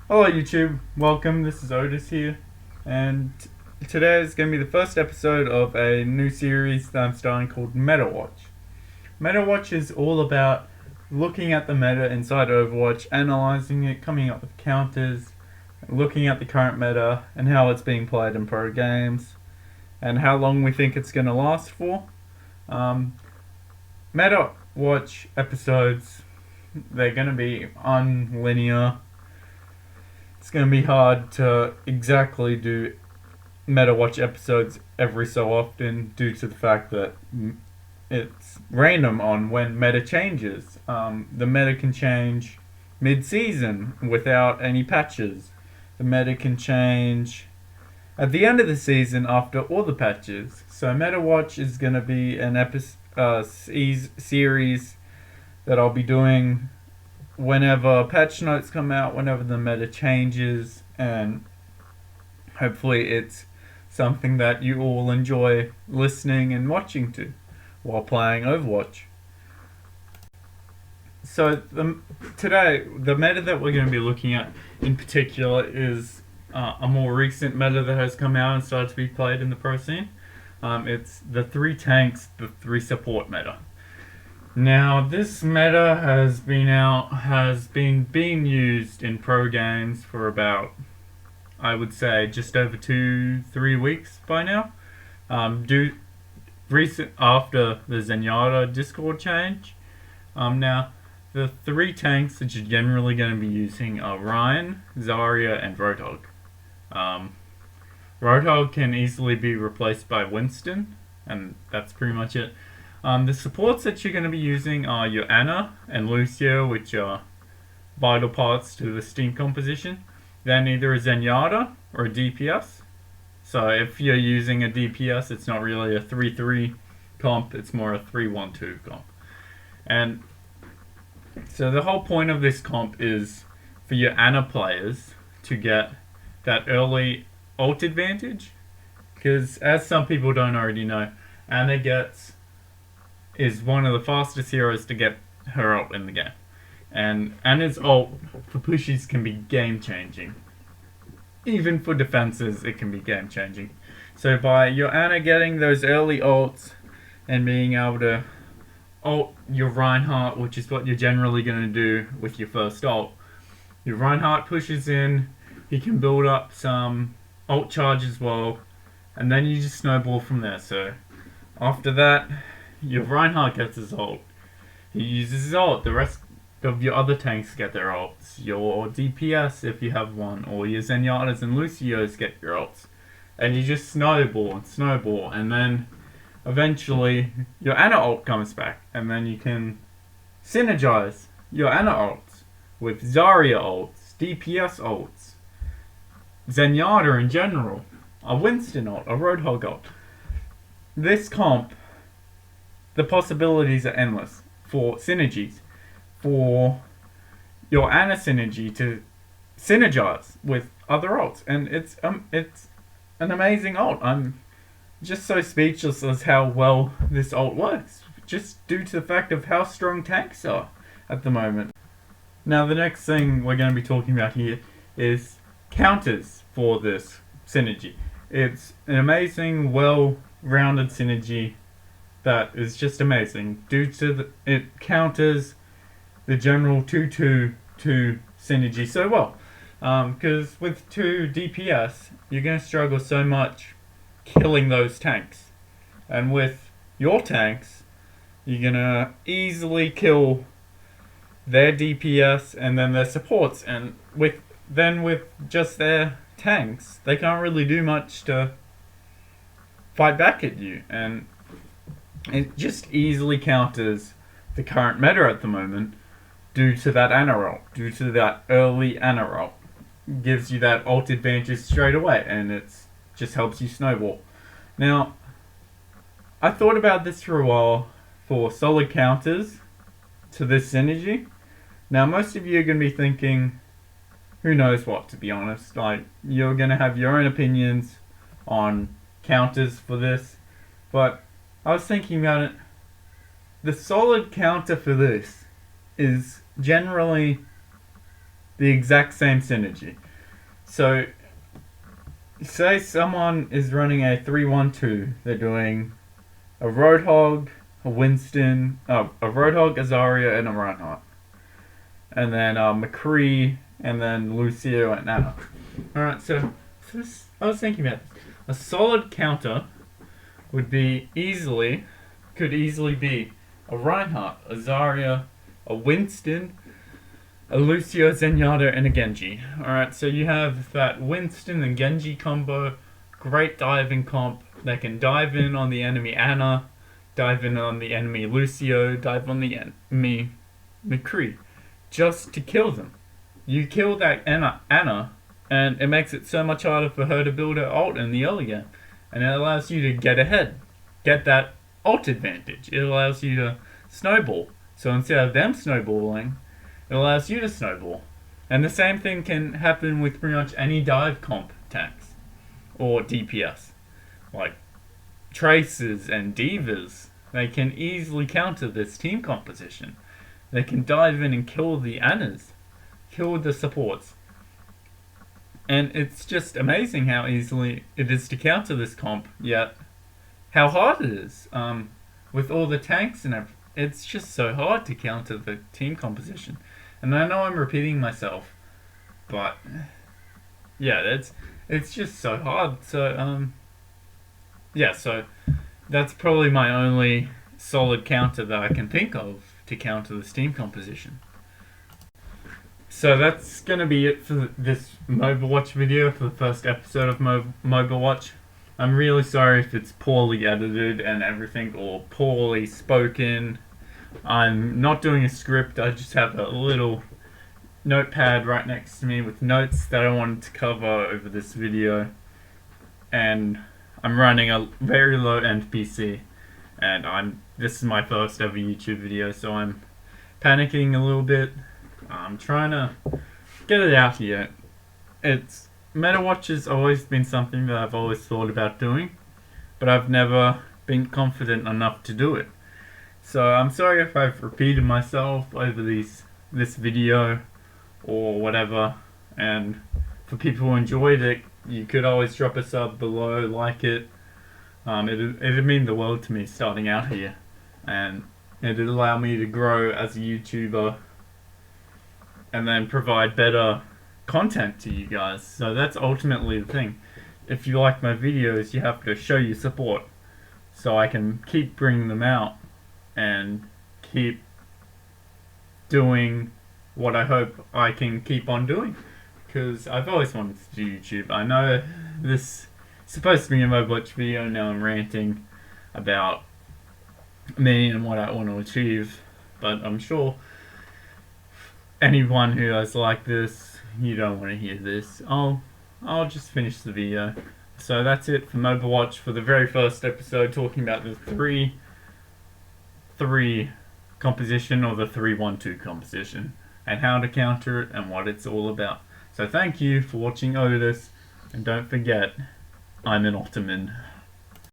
Hello YouTube, welcome, this is Otis here, and today is going to be the first episode of a new series that I'm starting called MetaWatch. MetaWatch is all about looking at the meta inside Overwatch, analysing it, coming up with counters, looking at the current meta and how it's being played in pro games, and how long we think it's going to last for. Um, MetaWatch episodes, they're going to be unlinear. It's going to be hard to exactly do MetaWatch episodes every so often due to the fact that it's random on when meta changes. The meta can change mid-season without any patches. The meta can change at the end of the season after all the patches. So MetaWatch is going to be an series that I'll be doing whenever patch notes come out, whenever the meta changes, and hopefully it's something that you all enjoy listening and watching to while playing Overwatch. So today, the meta that we're going to be looking at in particular is a more recent meta that has come out and started to be played in the pro scene. It's the 3 tanks, the 3 support meta. Now, this meta has been being used in pro games for about, I would say, just over 2-3 weeks by now. Recent after the Zenyatta Discord change. Now, the 3 tanks that you're generally going to be using are Ryan, Zarya, and Roadhog. Roadhog can easily be replaced by Winston, and that's pretty much it. The supports that you're going to be using are your Ana and Lucio, which are vital parts to the team composition. Then either a Zenyatta or a DPS. So if you're using a DPS, it's not really a 3-3 comp, it's more a 3-1-2 comp. And so the whole point of this comp is for your Ana players to get that early ult advantage. Because as some people don't already know, Ana is one of the fastest heroes to get her ult in the game. And Ana's ult for pushes can be game changing. Even for defenses, it can be game changing. So by your Ana getting those early ults and being able to ult your Reinhardt, which is what you're generally going to do with your first ult, your Reinhardt pushes in, he can build up some ult charge as well, and then you just snowball from there. So after that, your Reinhardt gets his ult. He uses his ult. The rest of your other tanks get their ults. Your DPS, if you have one, or your Zenyatas and Lucios get your ults. And you just snowball and snowball, and then eventually your Ana ult comes back, and then you can synergize your Ana ults with Zarya ults, DPS ults, Zenyatta in general, a Winston ult, a Roadhog ult. This comp, the possibilities are endless for synergies, for your Ana synergy to synergize with other ults, and it's an amazing ult. I'm just so speechless as how well this ult works, just due to the fact of how strong tanks are at the moment. Now, the next thing we're going to be talking about here is counters for this synergy. It's an amazing, well-rounded synergy that is just amazing due to it counters the general 2-2-2 synergy so well. Because with 2 DPS, you're going to struggle so much killing those tanks. And with your tanks, you're going to easily kill their DPS and then their supports. And with just their tanks, they can't really do much to fight back at you. And it just easily counters the current meta at the moment due to that Ana ult, due to that early Ana ult. Gives you that ult advantage straight away, and it's just helps you snowball. Now, I thought about this for a while for solid counters to this synergy. Now, most of you are going to be thinking, who knows what, to be honest. Like, you're going to have your own opinions on counters for this, but I was thinking about it. The solid counter for this is generally the exact same synergy. So, say someone is running a 3-1-2. They're doing a Roadhog, a Winston, a Roadhog, a Zarya, and a Reinhardt. And then McCree, and then Lucio and Anna. Alright, so this, I was thinking about this. A solid counter would be could easily be a Reinhardt, a Zarya, a Winston, a Lucio, Zenyatta, and a Genji. Alright, so you have that Winston and Genji combo, great diving comp. They can dive in on the enemy Anna, dive in on the enemy Lucio, dive on the enemy McCree, just to kill them. You kill that Anna, and it makes it so much harder for her to build her ult in the early game. And it allows you to get ahead, get that ult advantage. It allows you to snowball. So instead of them snowballing, it allows you to snowball. And the same thing can happen with pretty much any dive comp tanks or DPS. Like Traces and Divas, they can easily counter this team composition. They can dive in and kill the Annas, kill the supports. And it's just amazing how easily it is to counter this comp, yet how hard it is. With all the tanks and everything, it's just so hard to counter the team composition. And I know I'm repeating myself, but yeah, it's just so hard. So so that's probably my only solid counter that I can think of to counter this team composition. So that's going to be it for this MetaWatch video, for the first episode of MetaWatch. I'm really sorry if it's poorly edited and everything, or poorly spoken. I'm not doing a script, I just have a little notepad right next to me with notes that I wanted to cover over this video. And I'm running a very low-end PC, and this is my first ever YouTube video, so I'm panicking a little bit. I'm trying to get it out here. MetaWatch has always been something that I've always thought about doing, but I've never been confident enough to do it. So I'm sorry if I've repeated myself over this video or whatever, and for people who enjoyed it, you could always drop a sub below, like it. It'd mean the world to me starting out here, and it'd allow me to grow as a YouTuber and then provide better content to you guys. So that's ultimately the thing. If you like my videos, you have to show your support so I can keep bringing them out and keep doing what I hope I can keep on doing, because I've always wanted to do YouTube. I know this is supposed to be a MetaWatch video, now I'm ranting about me and what I want to achieve, but I'm sure anyone who has liked this, you don't want to hear this. I'll just finish the video. So that's it for MetaWatch for the very first episode, talking about the 3-3 composition, or the 3-1-2 composition, and how to counter it and what it's all about. So thank you for watching Otis, and don't forget, I'm an Ottoman.